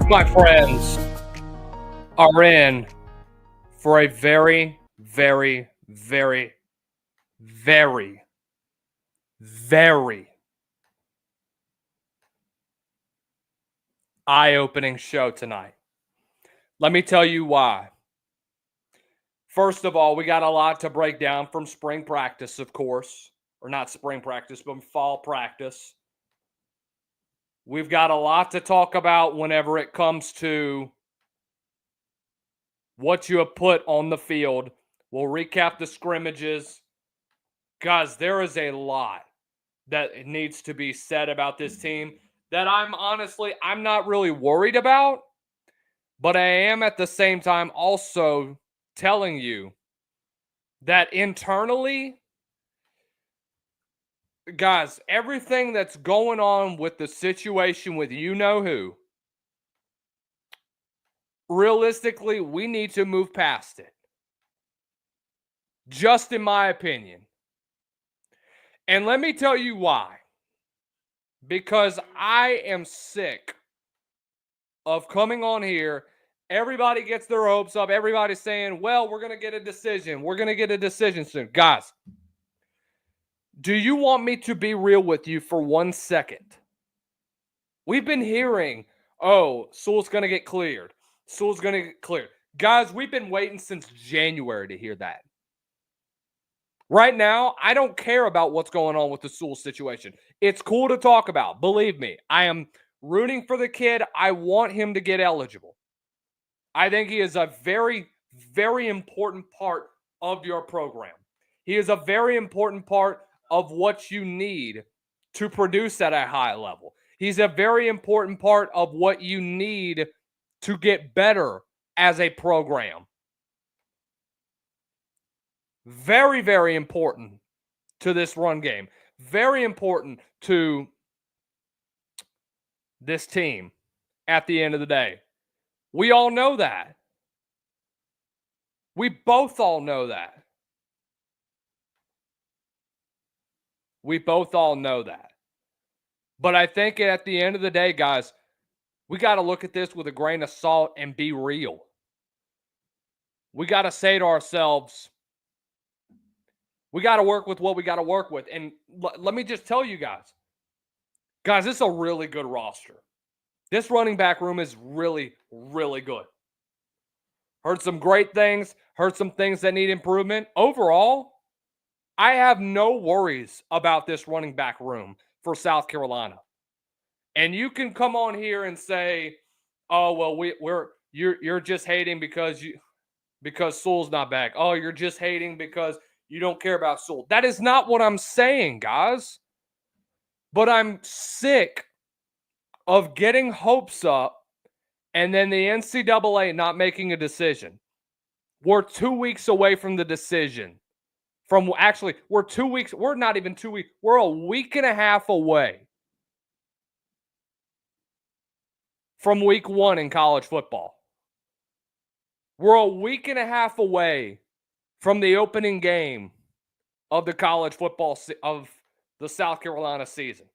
My friends are in for a very, very, very, very, very eye-opening show tonight. Let me tell you why. First of all, we got a lot to break down from spring practice, of course. Or not spring practice, but fall practice. We've got a lot to talk about whenever it comes to what you have put on the field. We'll recap the scrimmages. Guys, there is a lot that needs to be said about this team that I'm not really worried about, but I am at the same time also telling you that internally, guys, everything that's going on with the situation with you-know-who, realistically, we need to move past it. Just in my opinion. And let me tell you why. Because I am sick of coming on here. Everybody gets their hopes up. Everybody's saying, well, we're going to get a decision. We're going to get a decision soon. Guys, do you want me to be real with you for 1 second? We've been hearing, oh, Sewell's going to get cleared. Sewell's going to get cleared. Guys, we've been waiting since January to hear that. Right now, I don't care about what's going on with the Sewell situation. It's cool to talk about. Believe me, I am rooting for the kid. I want him to get eligible. I think he is a very, very important part of your program. He is a very important part of what you need to produce at a high level. He's a very important part of what you need to get better as a program. Very, very important to this run game. Very important to this team at the end of the day. We all know that. We both all know that. We both all know that. But I think at the end of the day, guys, we got to look at this with a grain of salt and be real. We got to say to ourselves, we got to work with what we got to work with. And let me just tell you guys, this is a really good roster. This running back room is really, really good. Heard some great things. Heard some things that need improvement. Overall, I have no worries about this running back room for South Carolina. And you can come on here and say, "Oh, well, you're just hating because Sewell's not back. Oh, you're just hating because you don't care about Sewell." That is not what I'm saying, guys. But I'm sick of getting hopes up and then the NCAA not making a decision. We're 2 weeks away from the decision. We're 2 weeks. We're not even 2 weeks. We're a week and a half away from week 1 in college football. We're a week and a half away from the opening game of the college football of the South Carolina season.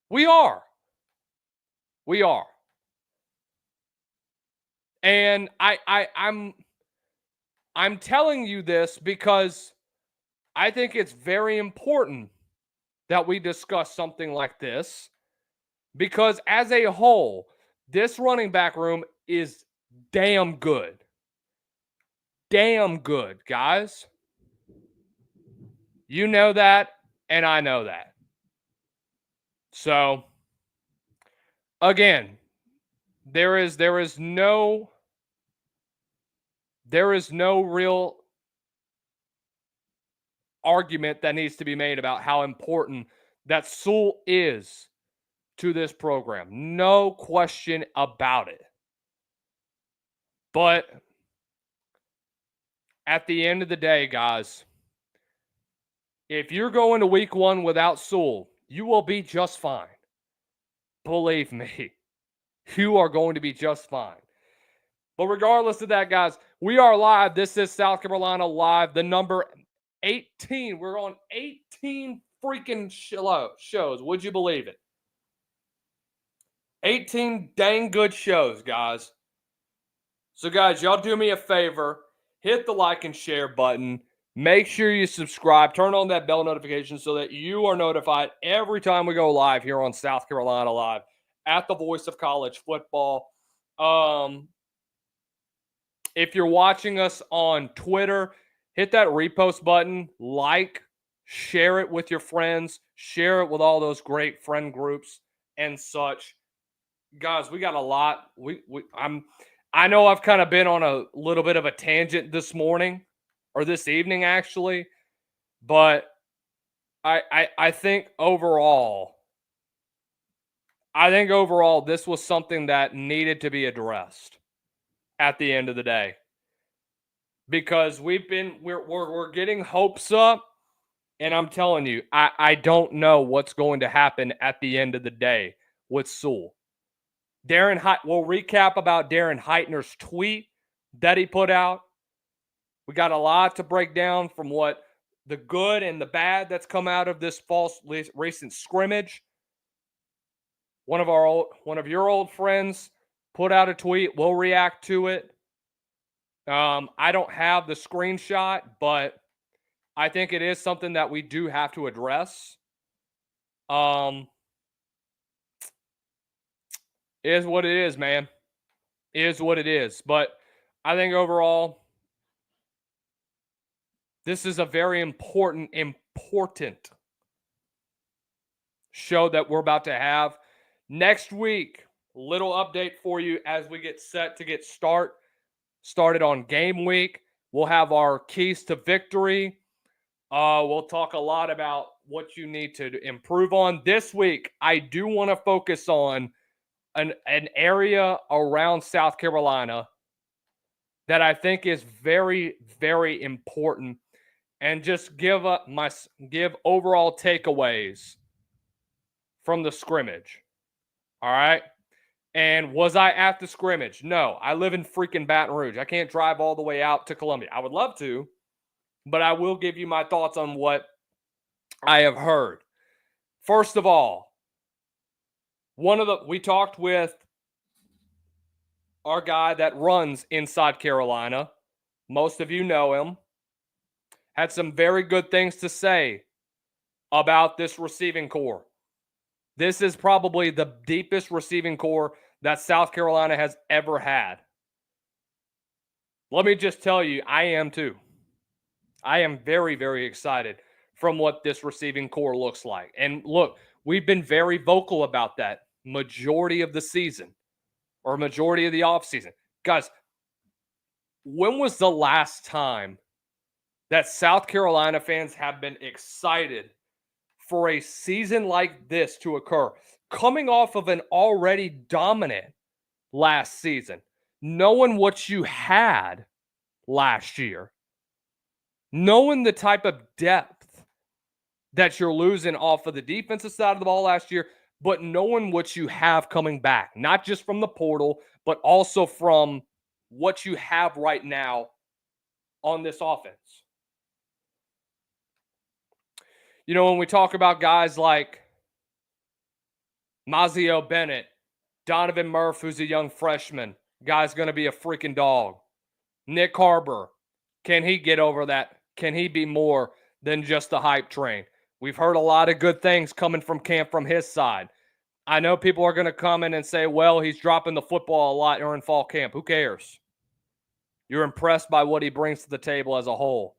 We are. And I'm telling you this because I think it's very important that we discuss something like this, because as a whole, this running back room is damn good. Damn good, guys. You know that, and I know that. So, again, there is no real argument that needs to be made about how important that Sewell is to this program. No question about it. But at the end of the day, guys, if you're going to week 1 without Sewell, you will be just fine. Believe me, you are going to be just fine. But regardless of that, guys, we are live. This is South Carolina Live, the number 18. We're on 18 freaking shows. Would you believe it? 18 dang good shows, guys. So, guys, y'all do me a favor. Hit the like and share button. Make sure you subscribe. Turn on that bell notification so that you are notified every time we go live here on South Carolina Live at the Voice of College Football. If you're watching us on Twitter, hit that repost button, like, share it with your friends, share it with all those great friend groups and such. Guys, we got a lot. I know I've kind of been on a little bit of a tangent this morning or this evening actually, but I think overall this was something that needed to be addressed at the end of the day. Because we're getting hopes up, and I'm telling you, I don't know what's going to happen at the end of the day with Sewell. We'll recap about Darren Heitner's tweet that he put out. We got a lot to break down from what the good and the bad that's come out of this recent scrimmage. One of your old friends put out a tweet. We'll react to it. I don't have the screenshot, but I think it is something that we do have to address. Is what it is, man. Is what it is. But I think overall, this is a very important show that we're about to have. Next week, little update for you as we get set to get started on game week. We'll have our keys to victory. We'll talk a lot about what you need to improve on. This week, I do want to focus on an area around South Carolina that I think is very, very important, and just give overall takeaways from the scrimmage. All right. And was I at the scrimmage? No, I live in freaking Baton Rouge. I can't drive all the way out to Columbia. I would love to, but I will give you my thoughts on what I have heard. First of all, we talked with our guy that runs Inside Carolina. Most of you know him. Had some very good things to say about this receiving core. This is probably the deepest receiving core that South Carolina has ever had. Let me just tell you, I am too. I am very, very excited from what this receiving core looks like. And look, we've been very vocal about that majority of the season or majority of the offseason. Guys, when was the last time that South Carolina fans have been excited for a season like this to occur, coming off of an already dominant last season, knowing what you had last year, knowing the type of depth that you're losing off of the defensive side of the ball last year, but knowing what you have coming back, not just from the portal, but also from what you have right now on this offense. You know, when we talk about guys like Mazio Bennett, Donovan Murph, who's a young freshman, guy's going to be a freaking dog. Nick Harbor, can he get over that? Can he be more than just a hype train? We've heard a lot of good things coming from camp from his side. I know people are going to come in and say, well, he's dropping the football a lot during fall camp. Who cares? You're impressed by what he brings to the table as a whole.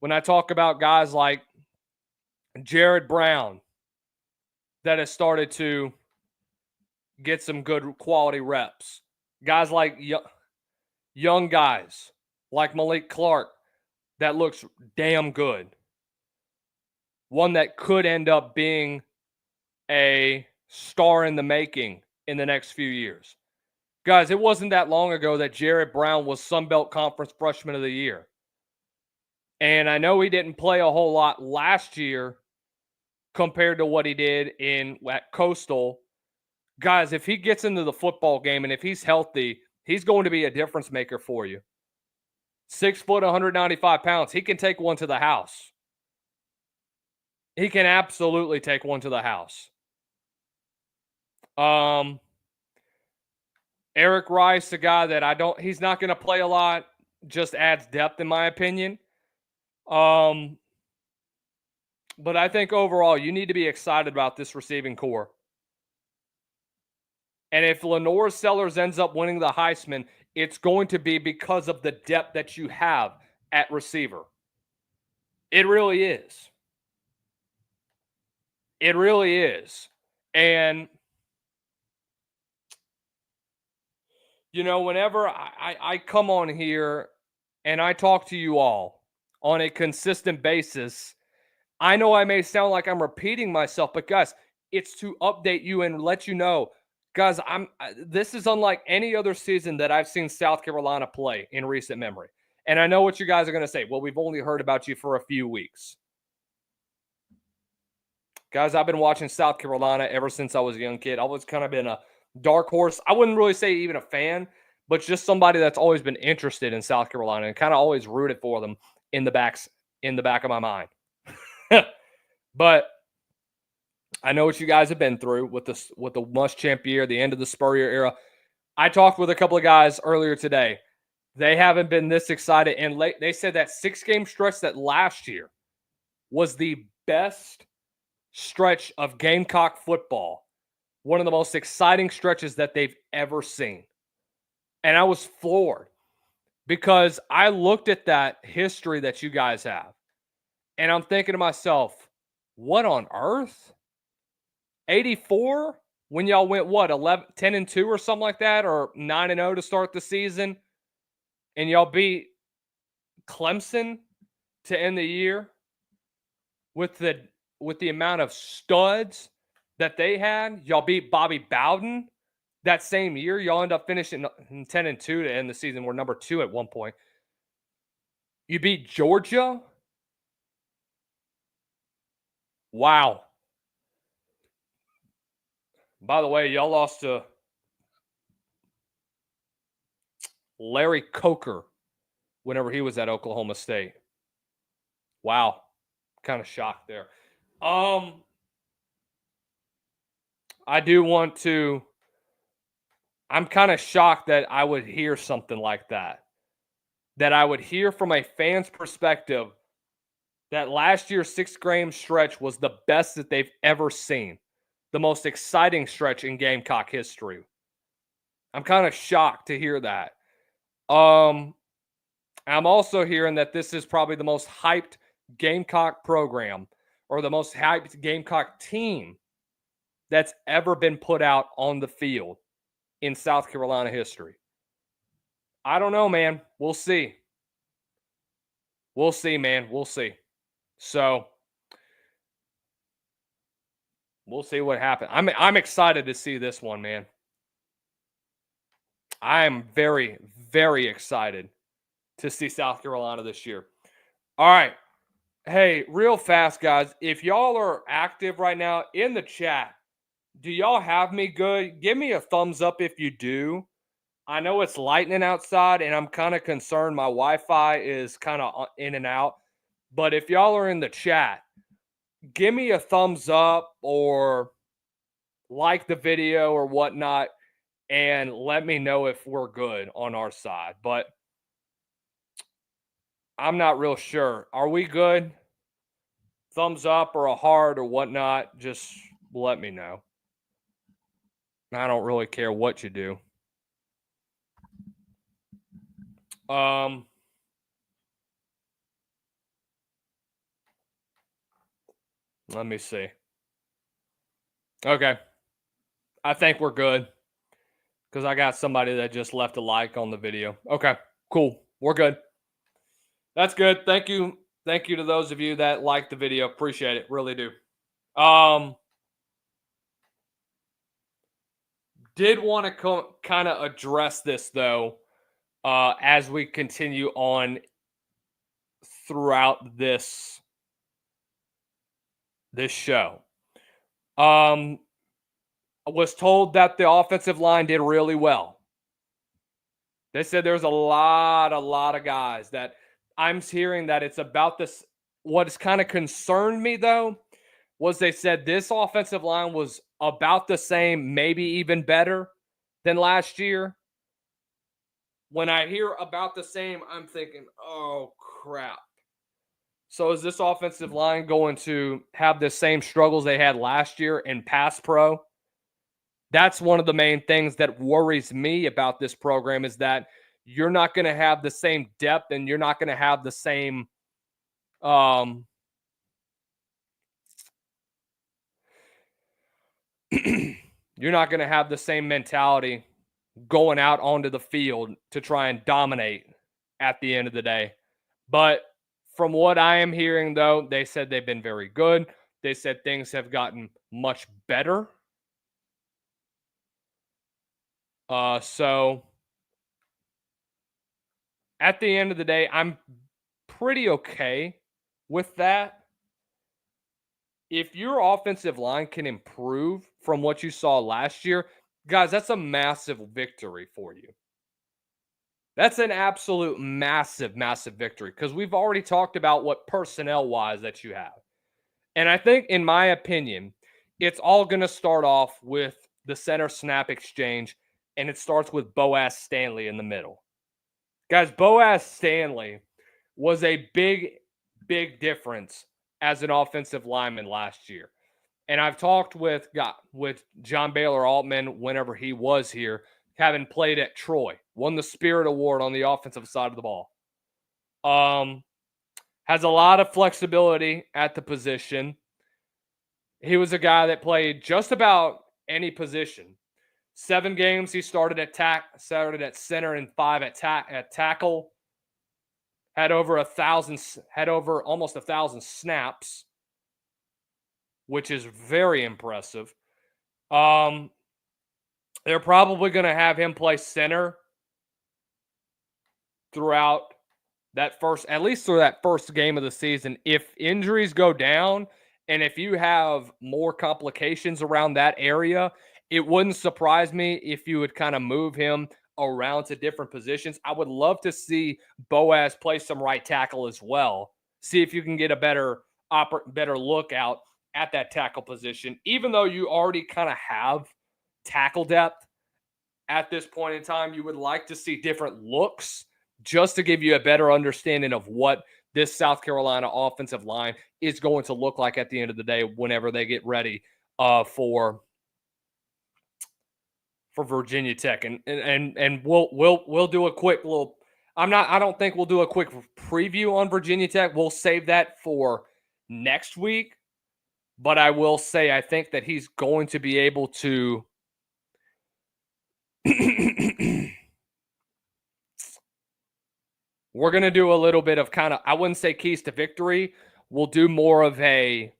When I talk about guys like Jared Brown that has started to get some good quality reps, guys like young guys like Malik Clark that looks damn good, one that could end up being a star in the making in the next few years. Guys, it wasn't that long ago that Jared Brown was Sunbelt Conference Freshman of the Year. And I know he didn't play a whole lot last year compared to what he did at Coastal. Guys, if he gets into the football game and if he's healthy, he's going to be a difference maker for you. 6 foot, 195 pounds. He can take one to the house. He can absolutely take one to the house. Eric Rice, a guy that he's not going to play a lot, just adds depth in my opinion. But I think overall, you need to be excited about this receiving core. And if Lenore Sellers ends up winning the Heisman, it's going to be because of the depth that you have at receiver. It really is. It really is. And, you know, whenever I come on here and I talk to you all on a consistent basis, I know I may sound like I'm repeating myself, but guys, it's to update you and let you know, guys, this is unlike any other season that I've seen South Carolina play in recent memory. And I know what you guys are going to say. Well, we've only heard about you for a few weeks. Guys, I've been watching South Carolina ever since I was a young kid. I was kind of been a dark horse. I wouldn't really say even a fan, but just somebody that's always been interested in South Carolina and kind of always rooted for them in the back of my mind. But I know what you guys have been through with the Muschamp year, the end of the Spurrier era. I talked with a couple of guys earlier today. They haven't been this excited. And they said that 6-game stretch that last year was the best stretch of Gamecock football. One of the most exciting stretches that they've ever seen. And I was floored because I looked at that history that you guys have. And I'm thinking to myself, what on earth? 84 when y'all went, what, 10-2 or something like that, or 9-0 to start the season, and y'all beat Clemson to end the year with the amount of studs that they had. Y'all beat Bobby Bowden that same year. Y'all end up finishing 10-2 to end the season. We're number 2 at one point. You beat Georgia. Wow. By the way, y'all lost to Larry Coker whenever he was at Oklahoma State. Wow. Kind of shocked there. I do want to. I'm kind of shocked that I would hear something like that. That I would hear from a fan's perspective that last year's 6-game stretch was the best that they've ever seen. The most exciting stretch in Gamecock history. I'm kind of shocked to hear that. I'm also hearing that this is probably the most hyped Gamecock program or the most hyped Gamecock team that's ever been put out on the field in South Carolina history. I don't know, man. We'll see. We'll see, man. We'll see. So we'll see what happens. I'm excited to see this one, man. I am very, very excited to see South Carolina this year. All right. Hey, real fast, guys. If y'all are active right now in the chat, do y'all have me good? Give me a thumbs up if you do. I know it's lightning outside, and I'm kind of concerned my Wi-Fi is kind of in and out. But if y'all are in the chat, give me a thumbs up or like the video or whatnot, and let me know if we're good on our side. But I'm not real sure. Are we good? Thumbs up or a heart or whatnot, just let me know. I don't really care what you do. Let me see. Okay. I think we're good because I got somebody that just left a like on the video. Okay, cool. We're good. That's good. Thank you. Thank you to those of you that liked the video. Appreciate it. Really do. Did want to kind of address this, though, as we continue on throughout this show. I was told that the offensive line did really well. They said there's a lot of guys that I'm hearing that it's about this. What has kind of concerned me, though, was they said this offensive line was about the same, maybe even better than last year. when I hear about the same, I'm thinking, oh, crap. So is this offensive line going to have the same struggles they had last year in pass pro? That's one of the main things that worries me about this program is that you're not going to have the same depth and you're not going to have the same you're not going to have the same mentality going out onto the field to try and dominate at the end of the day. But from what I am hearing, though, they said they've been very good. They said things have gotten much better. So at the end of the day, I'm pretty okay with that. If your offensive line can improve from what you saw last year, guys, that's a massive victory for you. That's an absolute massive, massive victory because we've already talked about what personnel-wise that you have. And I think, in my opinion, it's all going to start off with the center snap exchange, and it starts with Boaz Stanley in the middle. Guys, Boaz Stanley was a big, big difference as an offensive lineman last year. And I've talked with John Baylor Altman whenever he was here, having played at Troy, won the Spirit Award on the offensive side of the ball. Has a lot of flexibility at the position. He was a guy that played just about any position. 7 games he started at center and 5 at tackle. Had over almost 1,000 snaps, which is very impressive. They're probably going to have him play center throughout at least through that first game of the season. If injuries go down and if you have more complications around that area, it wouldn't surprise me if you would kind of move him around to different positions. I would love to see Boaz play some right tackle as well. See if you can get a better look out at that tackle position, even though you already kind of have tackle depth at this point in time. You would like to see different looks just to give you a better understanding of what this South Carolina offensive line is going to look like at the end of the day whenever they get ready for Virginia Tech. And we'll do a quick little I don't think we'll do a quick preview on Virginia Tech. We'll save that for next week. But I will say I think that he's going to be able to we're going to do a little bit of I wouldn't say keys to victory. We'll do more of a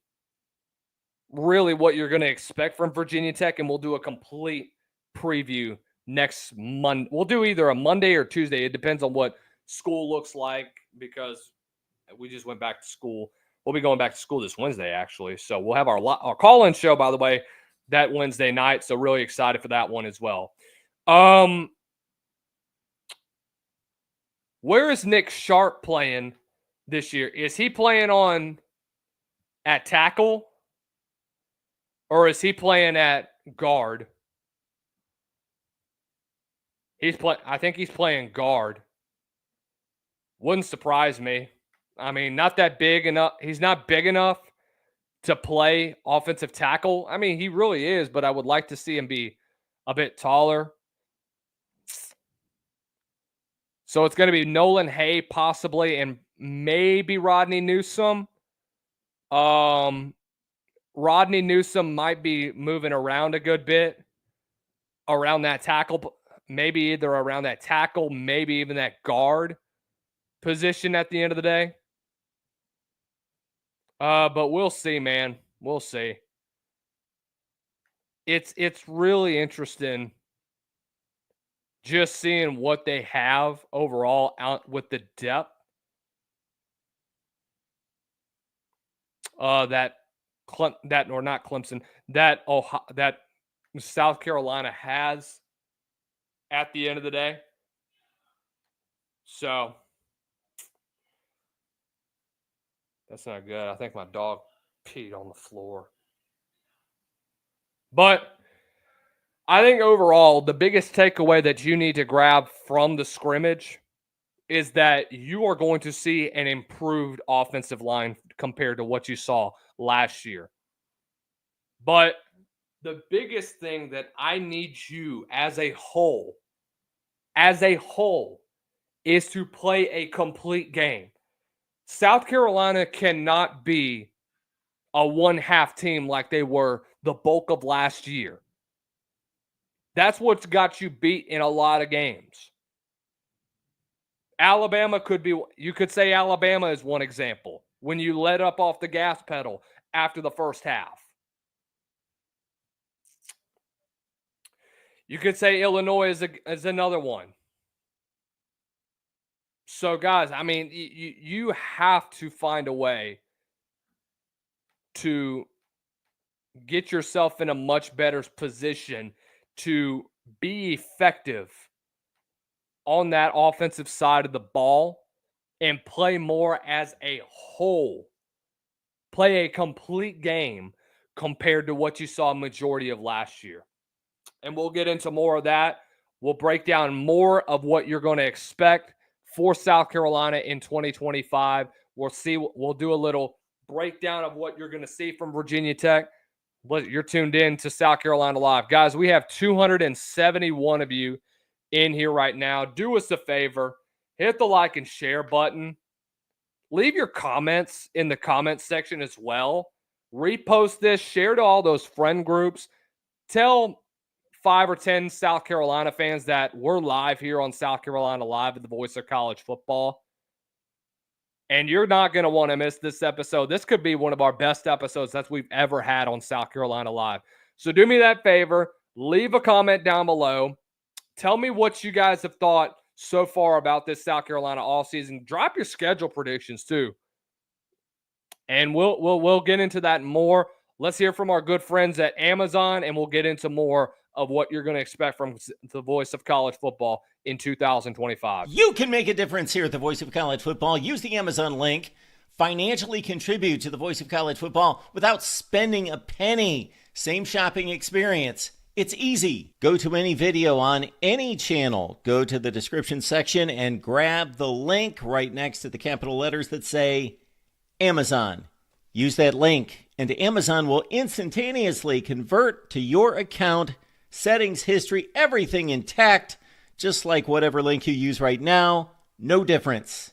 really what you're going to expect from Virginia Tech, and we'll do a complete preview next Monday. We'll do either a Monday or Tuesday. It depends on what school looks like because we just went back to school. We'll be going back to school this Wednesday, actually. So we'll have our call-in show, by the way, that Wednesday night. So really excited for that one as well. Where is Nick Sharp playing this year? Is he playing at tackle or is he playing at guard? I think he's playing guard. Wouldn't surprise me. I mean, not that big enough. He's not big enough to play offensive tackle. I mean, he really is, but I would like to see him be a bit taller. So it's going to be Nolan Hay possibly and maybe Rodney Newsome. Rodney Newsome might be moving around a good bit around that tackle, maybe either around that tackle, maybe even that guard position at the end of the day. But we'll see, man. We'll see. It's really interesting just seeing what they have overall out with the depth that South Carolina has at the end of the day. So that's not good. I think my dog peed on the floor. But I think overall, the biggest takeaway that you need to grab from the scrimmage is that you are going to see an improved offensive line compared to what you saw last year. But the biggest thing that I need you as a whole, is to play a complete game. South Carolina cannot be a one-half team like they were the bulk of last year. That's what's got you beat in a lot of games. Alabama you could say Alabama is one example when you let up off the gas pedal after the first half. You could say Illinois is another one. So, guys, I mean, you have to find a way to get yourself in a much better position to be effective on that offensive side of the ball and play more as a whole. Play a complete game compared to what you saw majority of last year. And we'll get into more of that. We'll break down more of what you're going to expect for South Carolina in 2025. We'll do a little breakdown of what you're going to see from Virginia Tech. You're tuned in to South Carolina Live. Guys, we have 271 of you in here right now. Do us a favor. Hit the like and share button. Leave your comments in the comments section as well. Repost this. Share to all those friend groups. Tell 5 or 10 South Carolina fans that we're live here on South Carolina Live at the Voice of College Football. And you're not going to want to miss this episode. This could be one of our best episodes that we've ever had on South Carolina Live. So do me that favor. Leave a comment down below. Tell me what you guys have thought so far about this South Carolina offseason. Drop your schedule predictions too. And we'll get into that more. Let's hear from our good friends at Amazon, and we'll get into more of what you're going to expect from the Voice of College Football in 2025. You can make a difference here at the Voice of College Football. Use the Amazon link. Financially contribute to the Voice of College Football without spending a penny. Same shopping experience. It's easy. Go to any video on any channel. Go to the description section and grab the link right next to the capital letters that say Amazon. Use that link, and Amazon will instantaneously convert to your account, settings, history, everything intact, just like whatever link you use right now. No difference.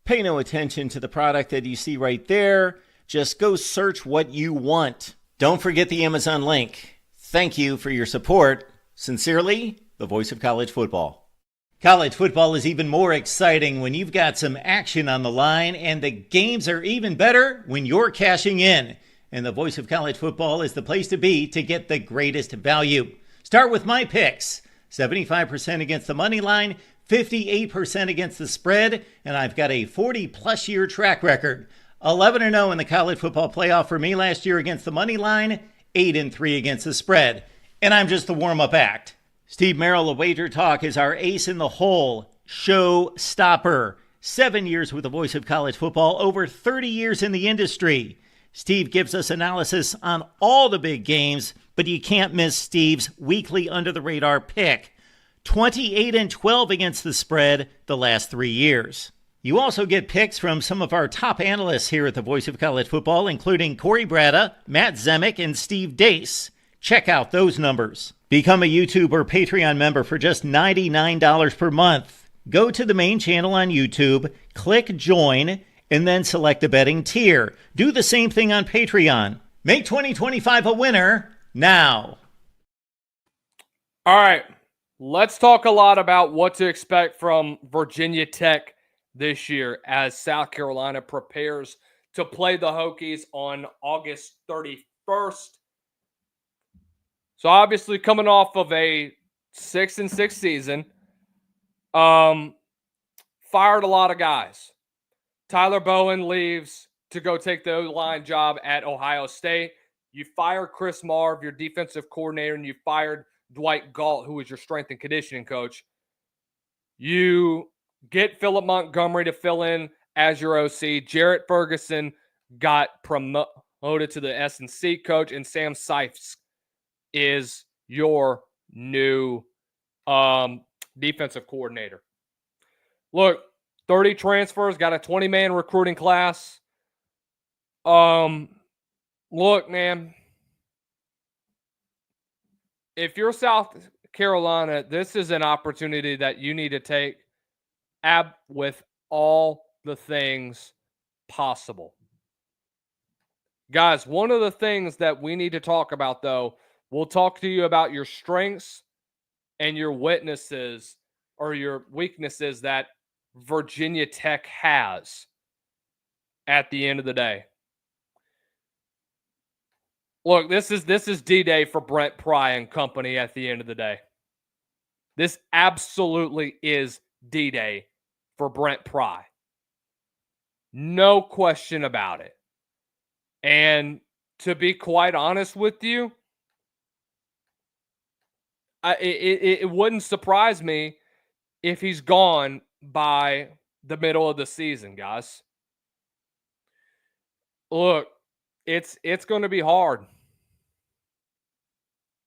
Pay no attention to the product that you see right there. Just go search what you want. Don't forget the Amazon link. Thank you for your support. Sincerely, the Voice of College Football. College football is even more exciting when you've got some action on the line, and the games are even better when you're cashing in. And the Voice of College Football is the place to be to get the greatest value. Start with my picks. 75% against the money line, 58% against the spread, and I've got a 40-plus year track record. 11-0 in the college football playoff for me last year against the money line, 8-3 against the spread. And I'm just the warm-up act. Steve Merrill of Wager Talk is our ace in the hole, show stopper. 7 years with the Voice of College Football, over 30 years in the industry. Steve gives us analysis on all the big games, but you can't miss Steve's weekly under-the-radar pick. 28-12 against the spread the last 3 years. You also get picks from some of our top analysts here at the Voice of College Football, including Corey Bratta, Matt Zemek, and Steve Dace. Check out those numbers. Become a YouTube or Patreon member for just $99 per month. Go to the main channel on YouTube, click join, and then select the betting tier. Do the same thing on Patreon. Make 2025 a winner now. All right, let's talk a lot about what to expect from Virginia Tech this year as South Carolina prepares to play the Hokies on August 31st. So obviously coming off of a 6-6 season, fired a lot of guys. Tyler Bowen leaves to go take the O-line job at Ohio State. You fired Chris Marv, your defensive coordinator, and you fired Dwight Galt, who was your strength and conditioning coach. You get Philip Montgomery to fill in as your OC. Jarrett Ferguson got promoted to the S&C coach, and Sam Sipes is your new defensive coordinator. Look, 30 transfers, got a 20-man recruiting class. Look, man, if you're South Carolina, this is an opportunity that you need to take with all the things possible. Guys, one of the things that we need to talk about, though, we'll talk to you about your strengths and your weaknesses that Virginia Tech has at the end of the day. Look, this is D-Day for Brent Pry and company at the end of the day. This absolutely is D-Day for Brent Pry. No question about it. And to be quite honest with you, it wouldn't surprise me if he's gone by the middle of the season, guys. Look, it's going to be hard.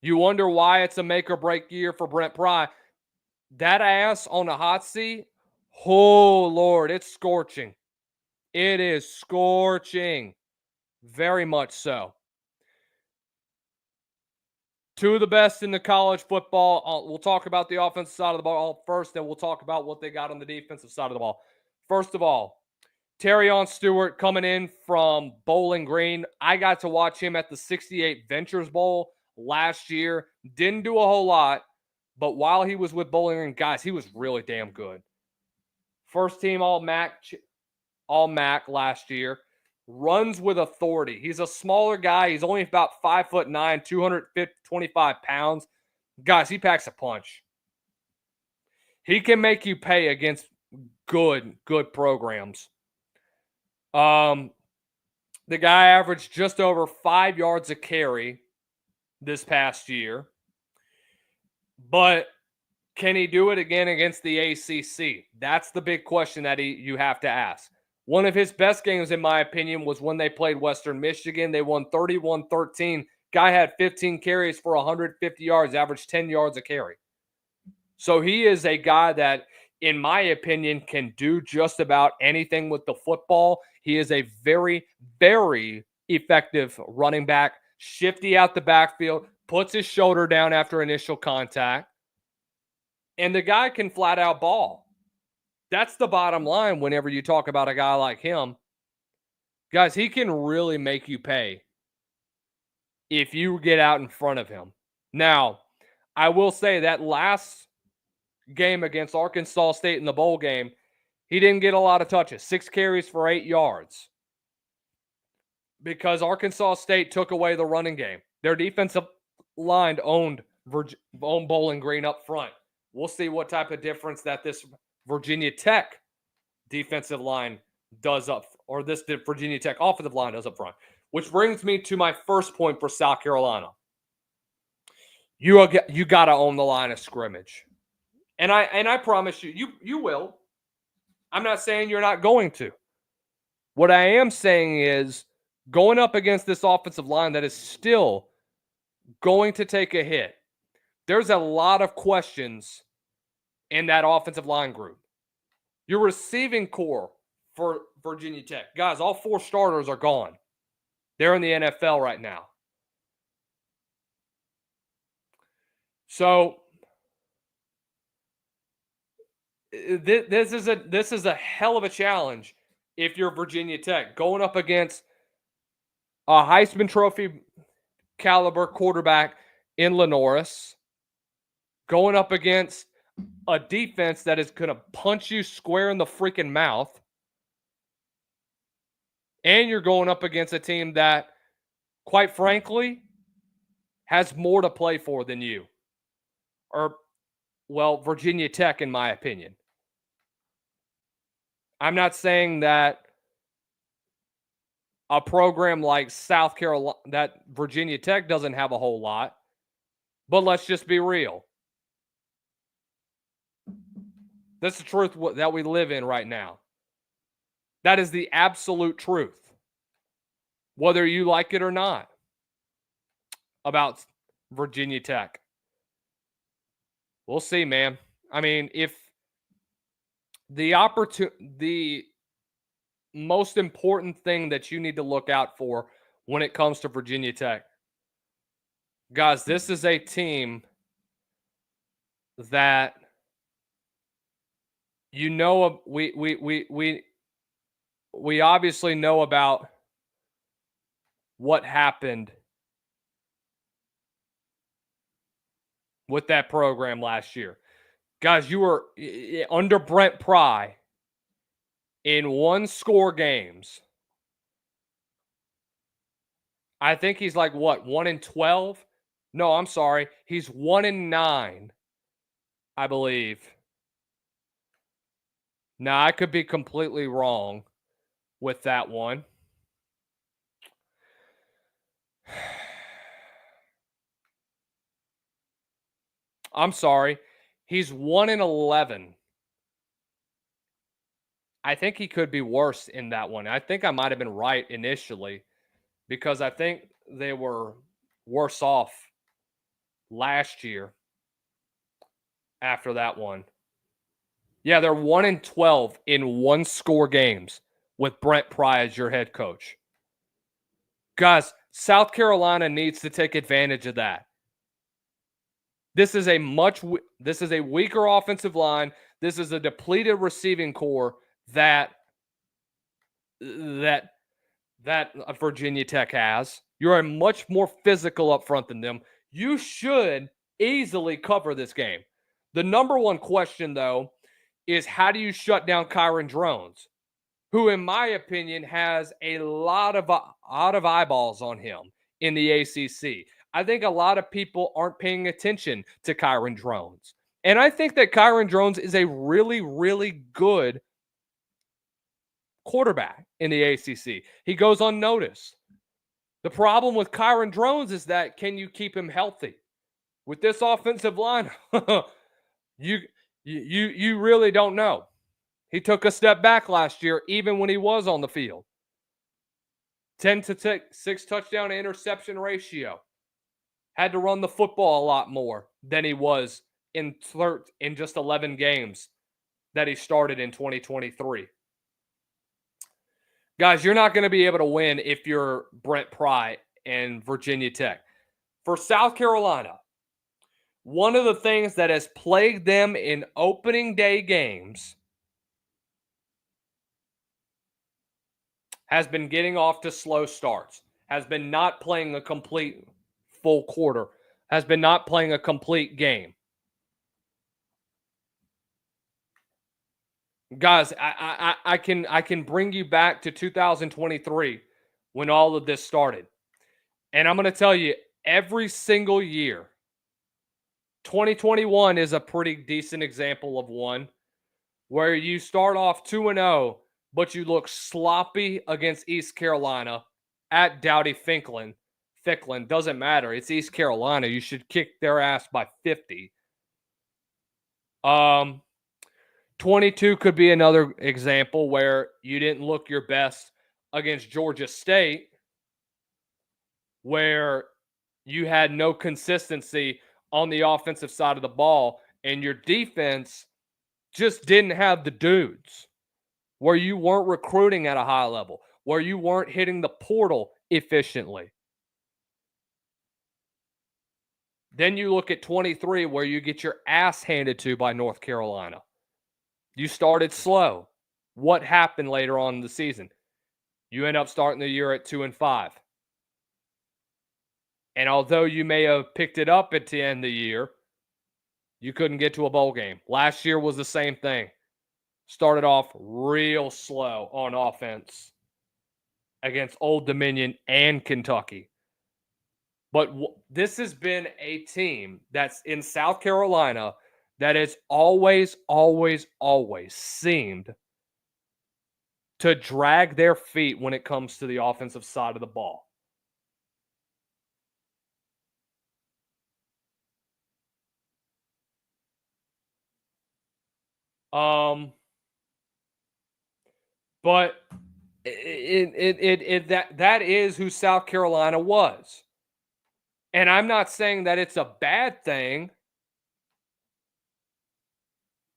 You wonder why it's a make or break year for Brent Pry. That ass on the hot seat, oh Lord, it's scorching. It is scorching. Very much so. Two of the best in the college football. We'll talk about the offensive side of the ball first, then we'll talk about what they got on the defensive side of the ball. First of all, Stewart coming in from Bowling Green. I got to watch him at the 68 Ventures Bowl last year. Didn't do a whole lot, but while he was with Bowling Green, guys, he was really damn good. First team All-MAC last year. Runs with authority. He's a smaller guy. He's only about 5'9", 225 pounds. Guys, he packs a punch. He can make you pay against good programs. The guy averaged just over 5 yards a carry this past year. But can he do it again against the ACC? That's the big question that you have to ask. One of his best games, in my opinion, was when they played Western Michigan. They won 31-13. Guy had 15 carries for 150 yards, averaged 10 yards a carry. So he is a guy that, in my opinion, can do just about anything with the football. He is a very, very effective running back. Shifty out the backfield, puts his shoulder down after initial contact. And the guy can flat out ball. That's the bottom line whenever you talk about a guy like him. Guys, he can really make you pay if you get out in front of him. Now, I will say that last game against Arkansas State in the bowl game, he didn't get a lot of touches. 6 carries for 8 yards. Because Arkansas State took away the running game. Their defensive line owned Bowling Green up front. We'll see what type of difference that this Virginia Tech defensive line does up, or this Virginia Tech offensive line does up front. Which brings me to my first point for South Carolina. You got to own the line of scrimmage. And I promise you will. I'm not saying you're not going to. What I am saying is going up against this offensive line that is still going to take a hit. There's a lot of questions in that offensive line group. Your receiving core for Virginia Tech. Guys, all 4 starters are gone. They're in the NFL right now. So this is a hell of a challenge if you're Virginia Tech. Going up against a Heisman Trophy caliber quarterback in Lenoris. Going up against a defense that is going to punch you square in the freaking mouth. And you're going up against a team that, quite frankly, has more to play for than you. Or, well, Virginia Tech, in my opinion. I'm not saying that a program like South Carolina, that Virginia Tech doesn't have a whole lot. But let's just be real. That's the truth that we live in right now. That is the absolute truth. Whether you like it or not. About Virginia Tech. We'll see, man. I mean, if the most important thing that you need to look out for when it comes to Virginia Tech, guys, this is a team that we obviously know about what happened with that program last year. Guys, you were under Brent Pry in 1-score games. I think he's like, what, 1-12? No, I'm sorry. He's 1-9, I believe. Now, I could be completely wrong with that one. I'm sorry. He's 1-11. I think he could be worse in that one. I think I might have been right initially because I think they were worse off last year after that one. Yeah, they're 1-12 in 1-score games with Brent Pry as your head coach. Guys, South Carolina needs to take advantage of that. This is a weaker offensive line. This is a depleted receiving core that Virginia Tech has. You're a much more physical up front than them. You should easily cover this game. The number one question, though, is how do you shut down Kyron Drones, who, in my opinion, has a lot of eyeballs on him in the ACC. I think a lot of people aren't paying attention to Kyron Drones. And I think that Kyron Drones is a really, really good quarterback in the ACC. He goes unnoticed. The problem with Kyron Drones is that can you keep him healthy? With this offensive line, you really don't know. He took a step back last year, even when he was on the field. 10-6 touchdown to interception ratio. Had to run the football a lot more than he was in just 11 games that he started in 2023. Guys, you're not going to be able to win if you're Brent Pry and Virginia Tech. For South Carolina, one of the things that has plagued them in opening day games has been getting off to slow starts, has been not playing a complete full quarter, has been not playing a complete game. Guys, I can bring you back to 2023 when all of this started. And I'm going to tell you, every single year, 2021 is a pretty decent example of one where you start off 2-0, but you look sloppy against East Carolina at Dowdy-Ficklen. Doesn't matter. It's East Carolina. You should kick their ass by 50. 22 could be another example where you didn't look your best against Georgia State, where you had no consistency on the offensive side of the ball, and your defense just didn't have the dudes, where you weren't recruiting at a high level, where you weren't hitting the portal efficiently. Then you look at 23, where you get your ass handed to by North Carolina. You started slow. What happened later on in the season? You end up starting the year at 2-5. And although you may have picked it up at the end of the year, you couldn't get to a bowl game. Last year was the same thing. Started off real slow on offense against Old Dominion and Kentucky. But this has been a team that's in South Carolina that has always seemed to drag their feet when it comes to the offensive side of the ball. But that is who South Carolina was. And I'm not saying that it's a bad thing.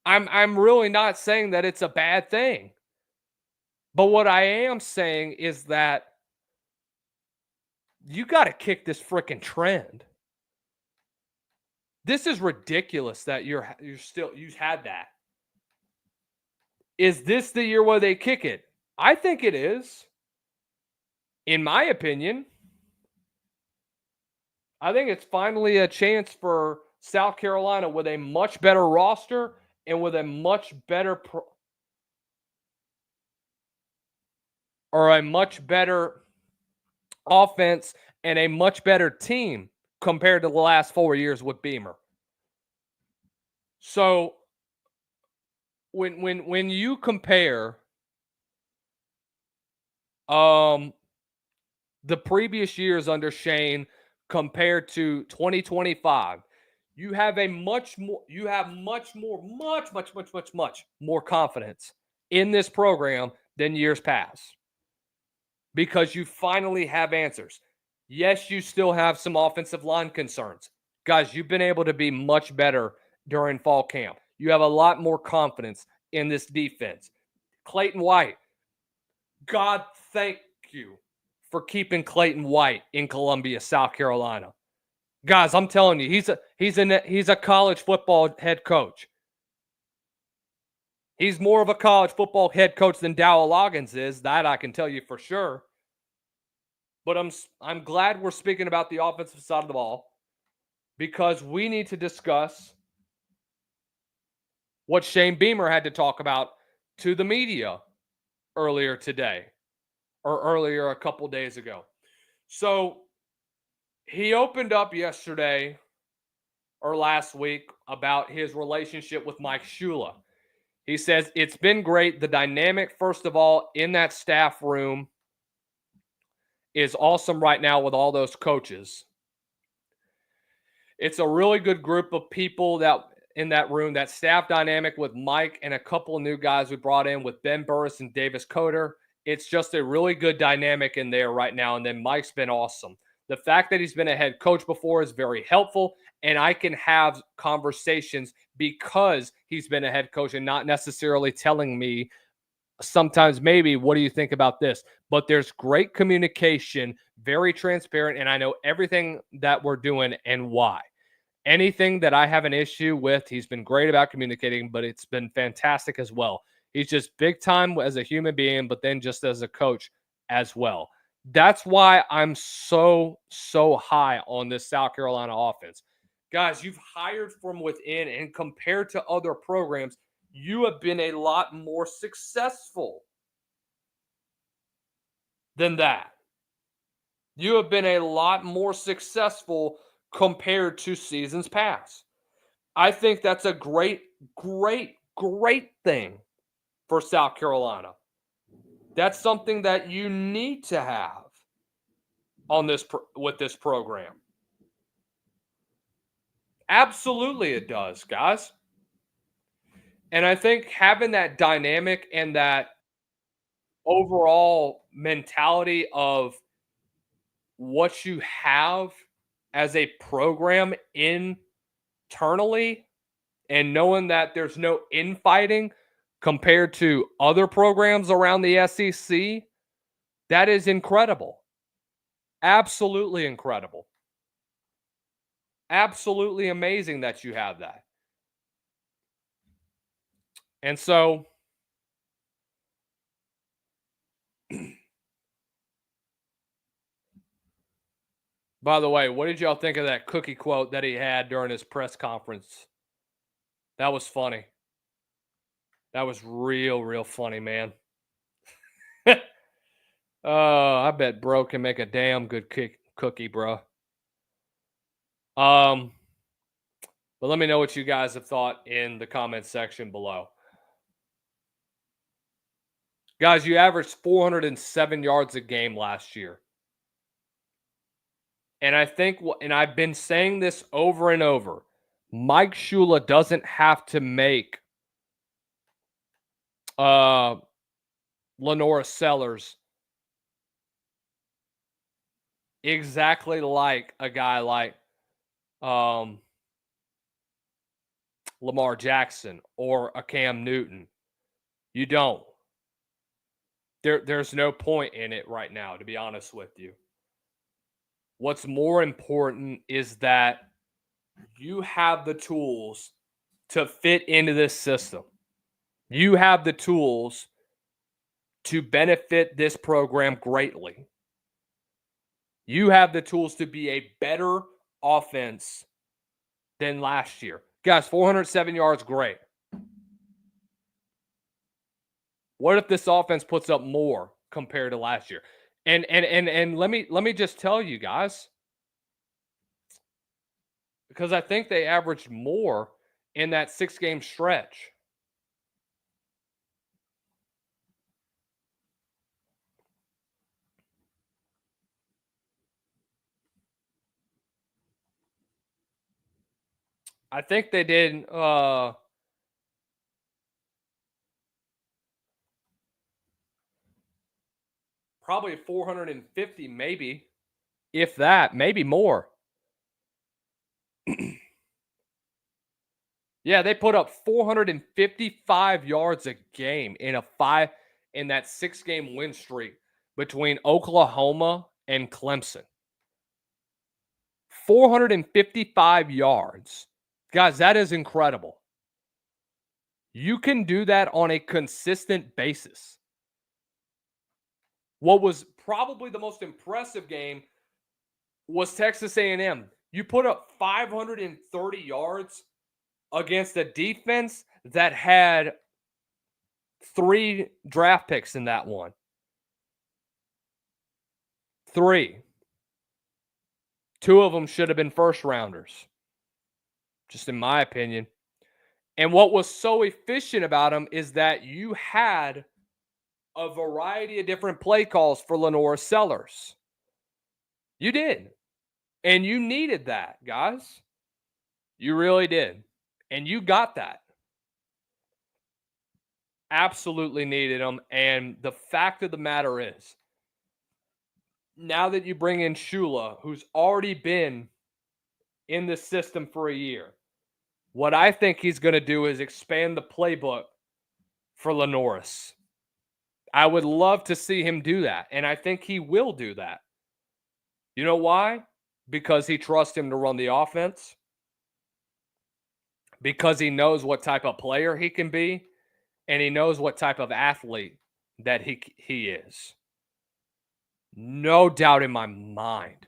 I'm really not saying that it's a bad thing. But what I am saying is that you got to kick this freaking trend. This is ridiculous that you've had that. Is this the year where they kick it? I think it is. In my opinion, I think it's finally a chance for South Carolina with a much better roster and with a much better a much better offense and a much better team compared to the last 4 years with Beamer. So when you compare the previous years under Shane compared to 2025, you have much more confidence in this program than years past because you finally have answers. Yes, you still have some offensive line concerns. Guys, you've been able to be much better during fall camp. You have a lot more confidence in this defense. Clayton White, God thank you for keeping Clayton White in Columbia, South Carolina. Guys, I'm telling you, he's a college football head coach. He's more of a college football head coach than Dowell Loggins is. That I can tell you for sure. But I'm glad we're speaking about the offensive side of the ball because we need to discuss what Shane Beamer had to talk about to the media earlier today or earlier a couple days ago. So he opened up yesterday or last week about his relationship with Mike Shula. He says, it's been great. The dynamic, first of all, in that staff room is awesome right now with all those coaches. It's a really good group of people that in that room, that staff dynamic with Mike and a couple of new guys we brought in with Ben Burris and Davis Coder. It's just a really good dynamic in there right now. And then Mike's been awesome. The fact that he's been a head coach before is very helpful. And I can have conversations because he's been a head coach and not necessarily telling me sometimes maybe, what do you think about this? But there's great communication, very transparent, and I know everything that we're doing and why. Anything that I have an issue with, he's been great about communicating, but it's been fantastic as well. He's just big time as a human being, but then just as a coach as well. That's why I'm so high on this South Carolina offense. Guys, you've hired from within, and compared to other programs, you have been a lot more successful than that. You have been a lot more successful compared to seasons past. I think that's a great thing for South Carolina. That's something that you need to have on this with this program. Absolutely it does, guys. And I think having that dynamic and that overall mentality of what you have as a program internally and knowing that there's no infighting compared to other programs around the SEC, that is incredible. Absolutely incredible. Absolutely amazing that you have that. And so, by the way, what did y'all think of that cookie quote that he had during his press conference? That was funny. That was real funny, man. I bet bro can make a damn good cookie, bro. But let me know what you guys have thought in the comments section below. Guys, you averaged 407 yards a game last year. And I think, and I've been saying this over and over, Mike Shula doesn't have to make Lenora Sellers exactly like a guy like Lamar Jackson or a Cam Newton. You don't. There's no point in it right now, to be honest with you. What's more important is that you have the tools to fit into this system. You have the tools to benefit this program greatly. You have the tools to be a better offense than last year. Guys, 407 yards, great. What if this offense puts up more compared to last year? And let me just tell you guys, because I think they averaged more in that 6-game stretch. I think they did probably 450, maybe, if that, maybe more. Yeah, they put up 455 yards a game in that 6-game win streak between Oklahoma and Clemson. 455 yards. Guys, that is incredible. You can do that on a consistent basis. What was probably the most impressive game was Texas A&M. You put up 530 yards against a defense that had 3 draft picks in that one. 3. 2 of them should have been first rounders, just in my opinion. And what was so efficient about them is that you had a variety of different play calls for Lenore Sellers. You did. And you needed that, guys. You really did. And you got that. Absolutely needed them. And the fact of the matter is, now that you bring in Shula, who's already been in the system for a year, what I think he's going to do is expand the playbook for Lenoris. I would love to see him do that, and I think he will do that. You know why? Because he trusts him to run the offense, because he knows what type of player he can be, and he knows what type of athlete that he is. No doubt in my mind.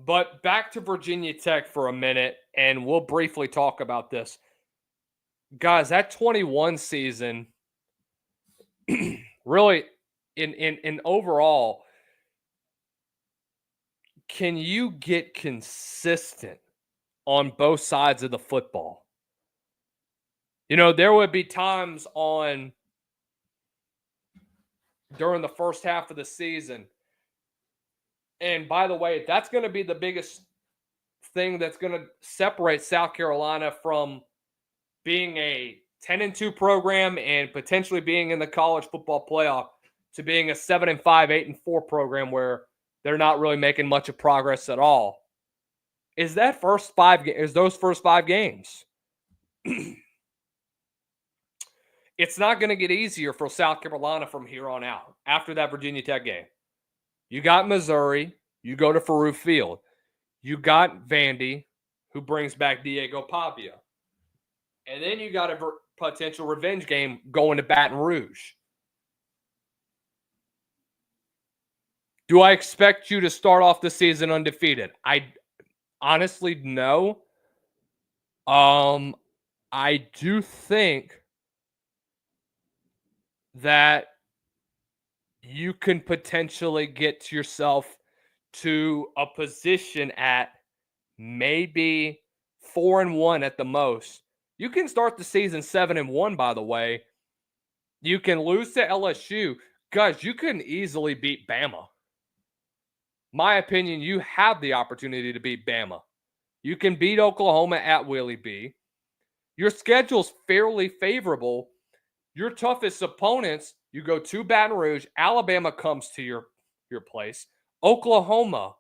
But back to Virginia Tech for a minute, and we'll briefly talk about this. Guys, that 21 season, really, in overall, can you get consistent on both sides of the football? You know, there would be times during the first half of the season. And by the way, that's going to be the biggest thing that's going to separate South Carolina from being a 10-2 program and potentially being in the college football playoff to being a 7-5, 8-4 program where they're not really making much of progress at all. Is those first 5 games? It's not going to get easier for South Carolina from here on out after that Virginia Tech game. You got Missouri. You go to Farouk Field. You got Vandy, who brings back Diego Pavia. And then you got a potential revenge game going to Baton Rouge. Do I expect you to start off the season undefeated? I honestly, no. I do think that you can potentially get yourself to a position at maybe 4-1 at the most. You can start the season 7-1, by the way. You can lose to LSU. Guys, you can easily beat Bama. My opinion, you have the opportunity to beat Bama. You can beat Oklahoma at Willie B. Your schedule's fairly favorable Your toughest opponents, you go to Baton Rouge. Alabama comes to your place. Oklahoma,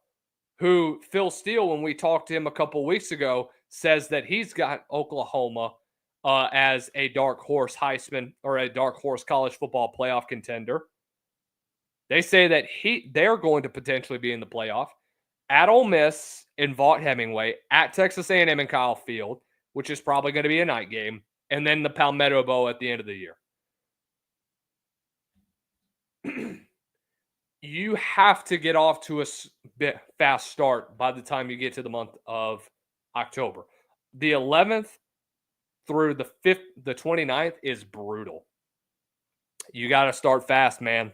who Phil Steele, when we talked to him a couple weeks ago, says that he's got Oklahoma as a dark horse Heisman or a dark horse college football playoff contender. They say that they're going to potentially be in the playoff. At Ole Miss in Vaught Hemingway, at Texas A&M in Kyle Field, which is probably going to be a night game, and then the Palmetto Bowl at the end of the year. You have to get off to a bit fast start by the time you get to the month of October. The 11th through the 5th, the 29th is brutal. You got to start fast, man.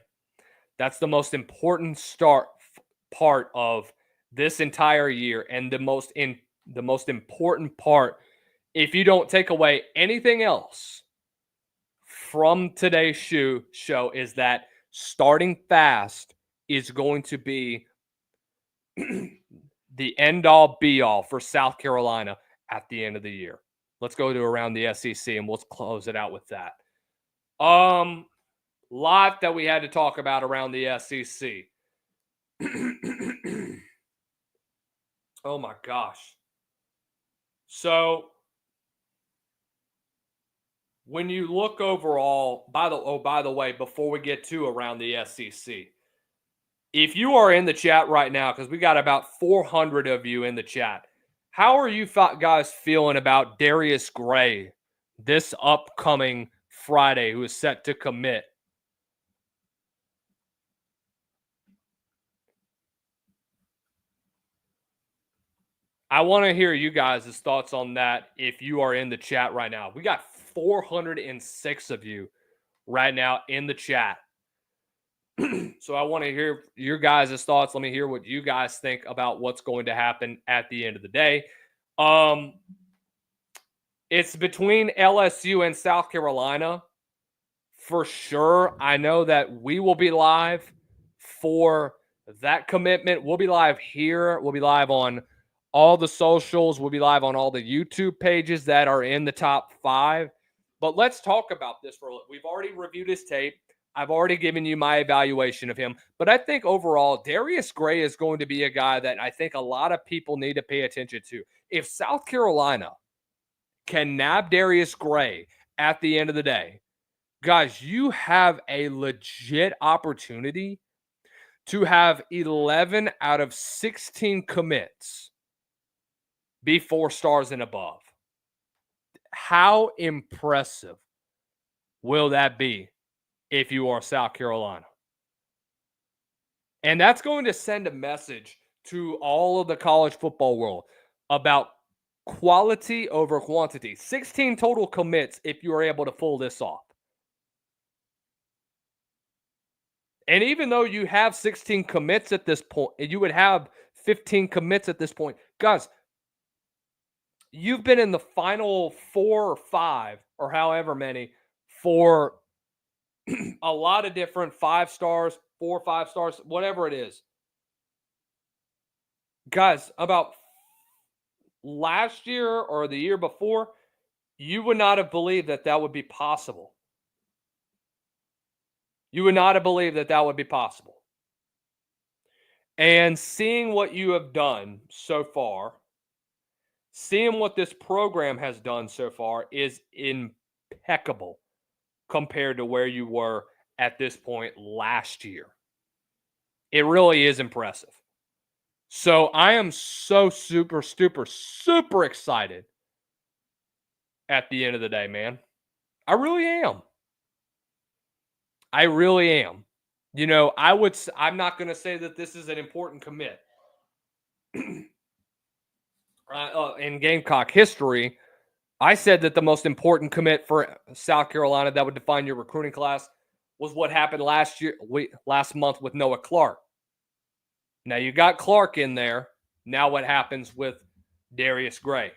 That's the most important part of this entire year, and the most important part, if you don't take away anything else from today's show, is that starting fast is going to be the end-all, be-all for South Carolina at the end of the year. Let's go to around the SEC, and we'll close it out with that. Lot that we had to talk about around the SEC. Oh, my gosh. So, when you look overall, by the way, before we get to around the SEC, if you are in the chat right now, because we got about 400 of you in the chat, how are you guys feeling about Darius Gray this upcoming Friday, who is set to commit? I want to hear you guys' thoughts on that if you are in the chat right now. We got 406 of you right now in the chat. So I want to hear your guys' thoughts. Let me hear what you guys think about what's going to happen at the end of the day. It's between LSU and South Carolina for sure. I know that we will be live for that commitment. We'll be live here. We'll be live on all the socials. We'll be live on all the YouTube pages that are in the top 5. But let's talk about this for a little. We've already reviewed his tape. I've already given you my evaluation of him. But I think overall, Darius Gray is going to be a guy that I think a lot of people need to pay attention to. If South Carolina can nab Darius Gray at the end of the day, guys, you have a legit opportunity to have 11 out of 16 commits be 4 stars and above. How impressive will that be if you are South Carolina? And that's going to send a message to all of the college football world about quality over quantity. 16 total commits if you are able to pull this off. And even though you have 16 commits at this point, and you would have 15 commits at this point, guys, you've been in the final 4 or 5 or however many for a lot of different 5 stars, 4 or 5 stars, whatever it is. Guys, about last year or the year before, you would not have believed that that would be possible. You would not have believed that that would be possible. And seeing what you have done so far, seeing what this program has done so far is impeccable compared to where you were at this point last year. It really is impressive. So I am so super excited at the end of the day, man. I really am. I really am. You know, I'm not going to say that this is an important commit. In Gamecock history, I said that the most important commit for South Carolina that would define your recruiting class was what happened last month with Noah Clark. Now you got Clark in there. Now what happens with Darius Gray?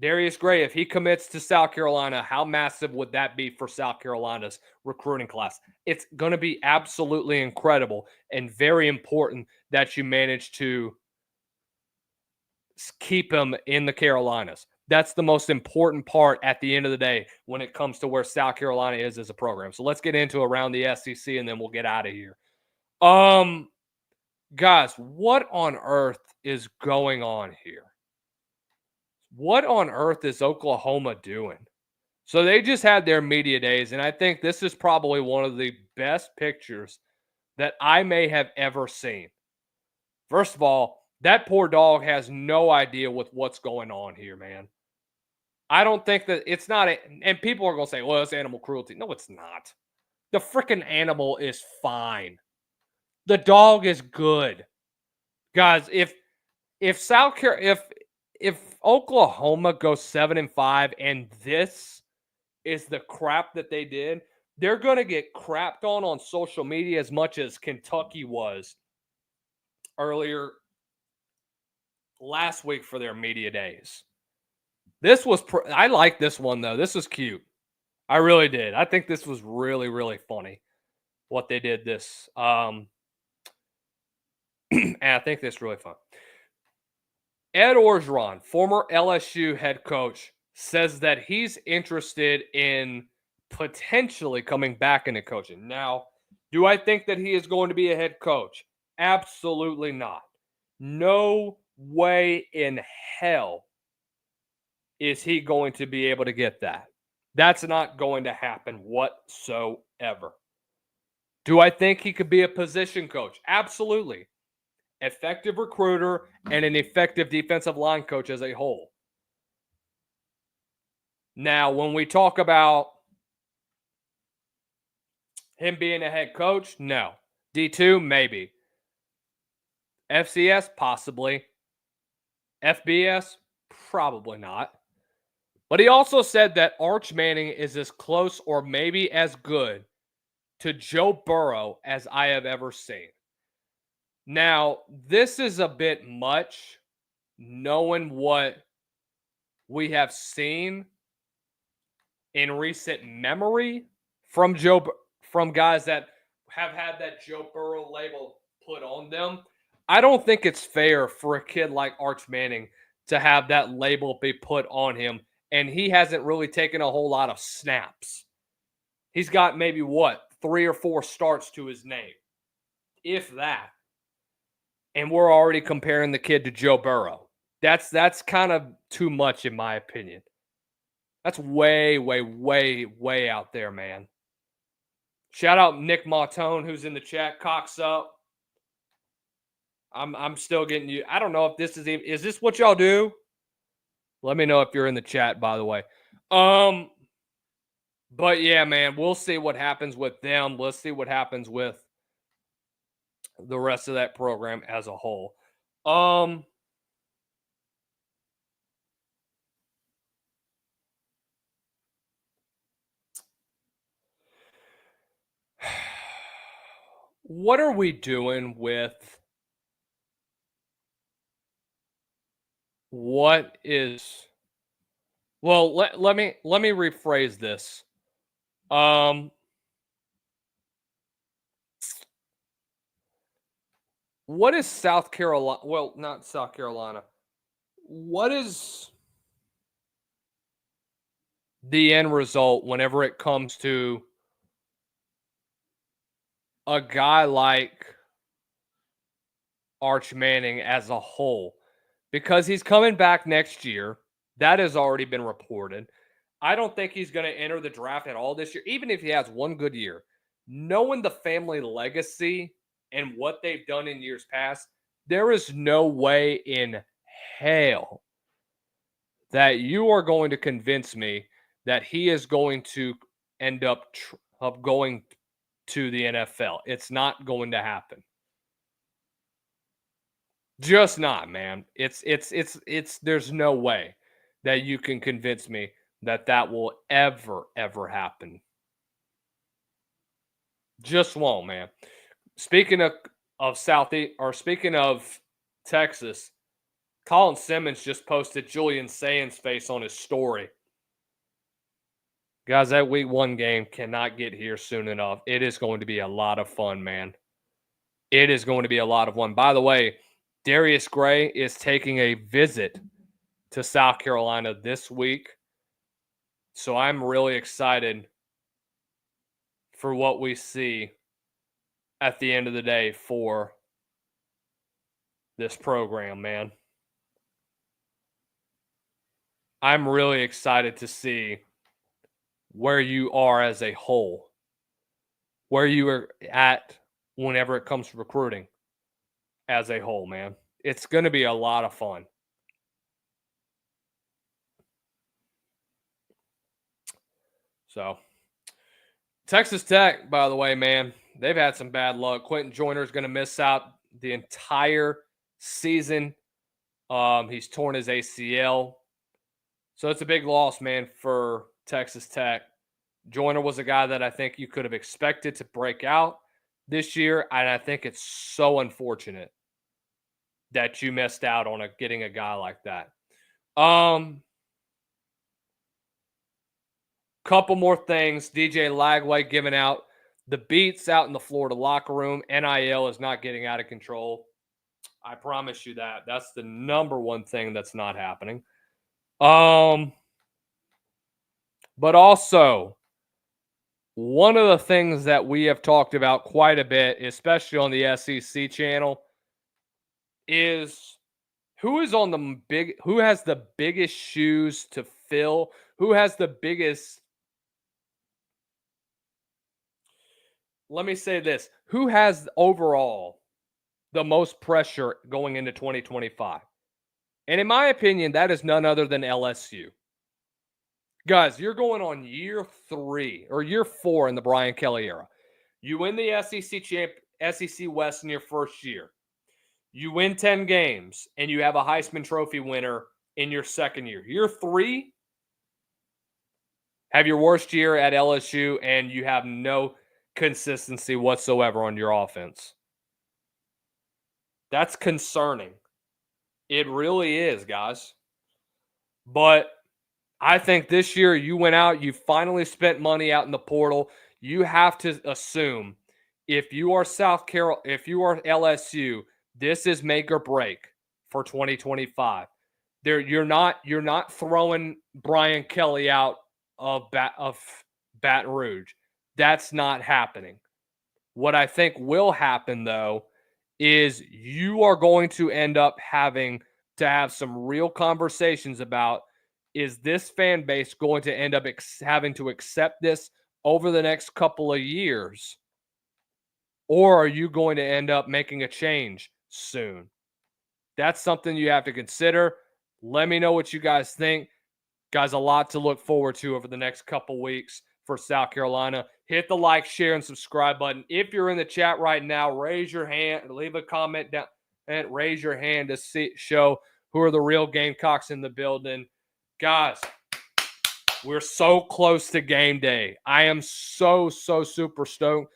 Darius Gray, if he commits to South Carolina, how massive would that be for South Carolina's recruiting class? It's going to be absolutely incredible and very important that you manage to keep him in the Carolinas. That's the most important part at the end of the day when it comes to where South Carolina is as a program. So let's get into around the SEC and then we'll get out of here. Guys, what on earth is going on here? What on earth is Oklahoma doing? So they just had their media days, and I think this is probably one of the best pictures that I may have ever seen. First of all, that poor dog has no idea with what's going on here, man. I don't think that it's not, and people are going to say, well, it's animal cruelty. No, it's not. The freaking animal is fine. The dog is good. Guys, if Oklahoma goes 7-5 and this is the crap that they did, they're going to get crapped on social media as much as Kentucky was earlier last week for their media days. This was I like this one though. This was cute. I really did. I think this was really, really funny what they did this. And I think this is really fun. Ed Orgeron, former LSU head coach, says that he's interested in potentially coming back into coaching. Now, do I think that he is going to be a head coach? Absolutely not. No way in hell is he going to be able to get that. That's not going to happen whatsoever. Do I think he could be a position coach? Absolutely. Effective recruiter and an effective defensive line coach as a whole. Now, when we talk about him being a head coach, no. D2, maybe. FCS, possibly. FBS, probably not. But he also said that Arch Manning is as close or maybe as good to Joe Burrow as I have ever seen. Now, this is a bit much, knowing what we have seen in recent memory from guys that have had that Joe Burrow label put on them. I don't think it's fair for a kid like Arch Manning to have that label be put on him, and he hasn't really taken a whole lot of snaps. He's got maybe 3 or 4 starts to his name, if that. And we're already comparing the kid to Joe Burrow. That's kind of too much, in my opinion. That's way, way, way, way out there, man. Shout out Nick Mautone, who's in the chat. Cocks up. I'm still getting you. I don't know if this is this what y'all do? Let me know if you're in the chat, by the way. But yeah, man, we'll see what happens with them. Let's see what happens with the rest of that program as a whole. What are we doing with what is? Well, let me rephrase this. What is South Carolina? Well, not South Carolina. What is the end result whenever it comes to a guy like Arch Manning as a whole? Because he's coming back next year. That has already been reported. I don't think he's going to enter the draft at all this year, even if he has one good year. Knowing the family legacy and what they've done in years past, there is no way in hell that you are going to convince me that he is going to end up going to the NFL. It's not going to happen. Just not, man. It's there's no way that you can convince me that will ever happen. Just won't, man. Speaking of speaking of Texas, Colin Simmons just posted Julian Sainz' face on his story. Guys, that week 1 game cannot get here soon enough. It is going to be a lot of fun, man. It is going to be a lot of fun. By the way, Darius Gray is taking a visit to South Carolina this week. So I'm really excited for what we see at the end of the day for this program, man. I'm really excited to see where you are as a whole, where you are at whenever it comes to recruiting as a whole, man. It's going to be a lot of fun. So, Texas Tech, by the way, man, they've had some bad luck. Quentin Joyner's going to miss out the entire season. He's torn his ACL. So it's a big loss, man, for Texas Tech. Joyner was a guy that I think you could have expected to break out this year, and I think it's so unfortunate that you missed out on getting a guy like that. Couple more things. DJ Lagway giving out the beats out in the Florida locker room. NIL is not getting out of control. I promise you that. That's the number one thing that's not happening. But also, one of the things that we have talked about quite a bit, especially on the SEC channel, is who has the biggest shoes to fill? Who has the biggest? Let me say this. Who has overall the most pressure going into 2025? And in my opinion, that is none other than LSU. Guys, you're going on year 3 or year 4 in the Brian Kelly era. You win the SEC West in your first year. You win 10 games, and you have a Heisman Trophy winner in your second year. Year 3, have your worst year at LSU, and you have no consistency whatsoever on your offense. That's concerning. It really is, guys. But I think this year you went out, you finally spent money out in the portal. You have to assume if you are LSU, this is make or break for 2025. You're not throwing Brian Kelly out of Baton Rouge. That's not happening. What I think will happen, though, is you are going to end up having to have some real conversations about, is this fan base going to end up having to accept this over the next couple of years? Or are you going to end up making a change soon? That's something you have to consider. Let me know what you guys think. Guys, a lot to look forward to over the next couple weeks for South Carolina. Hit the like, share, and subscribe button. If you're in the chat right now, raise your hand, leave a comment down, and raise your hand to show who are the real Gamecocks in the building. Guys, we're so close to game day. I am so super stoked.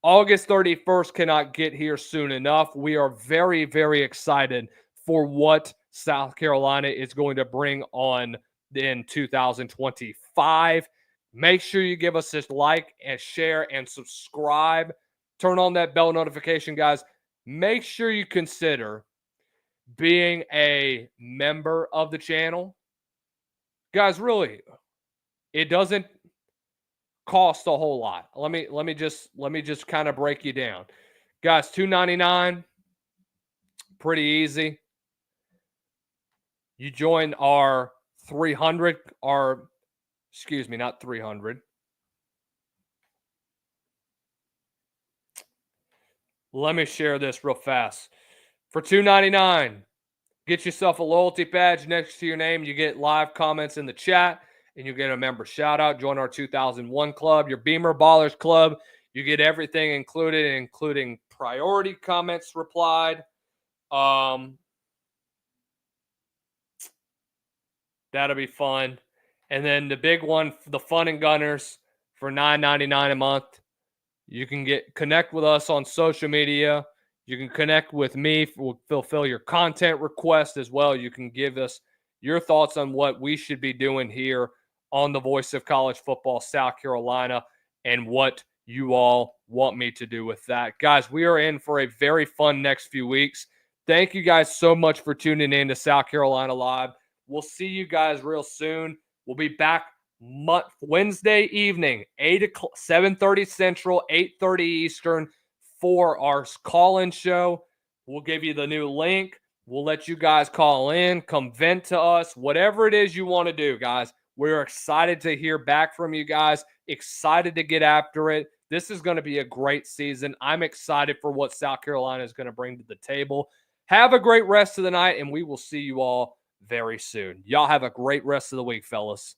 August 31st cannot get here soon enough. We are very, very excited for what South Carolina is going to bring on in 2025. Make sure you give us this like and share and subscribe. Turn on that bell notification, guys. Make sure you consider being a member of the channel. Guys, really, it doesn't cost a whole lot. Let me just kind of break you down. Guys, $2.99, pretty easy. You join our 300, not 300. Let me share this real fast. For $2.99, get yourself a loyalty badge next to your name. You get live comments in the chat, and you get a member shout out. Join our 2001 club, your Beamer Ballers Club. You get everything included, including priority comments replied. That'll be fun. And then the big one, the Fun and Gunners, for $9.99 a month. You can connect with us on social media. You can connect with me. We'll fulfill your content request as well. You can give us your thoughts on what we should be doing here on the Voice of College Football, South Carolina, and what you all want me to do with that. Guys, we are in for a very fun next few weeks. Thank you guys so much for tuning in to South Carolina Live. We'll see you guys real soon. We'll be back Wednesday evening, 7:30 Central, 8:30 Eastern for our call-in show. We'll give you the new link. We'll let you guys call in, come vent to us, whatever it is you want to do, guys. We're excited to hear back from you guys, excited to get after it. This is going to be a great season. I'm excited for what South Carolina is going to bring to the table. Have a great rest of the night, and we will see you all very soon. Y'all have a great rest of the week, fellas.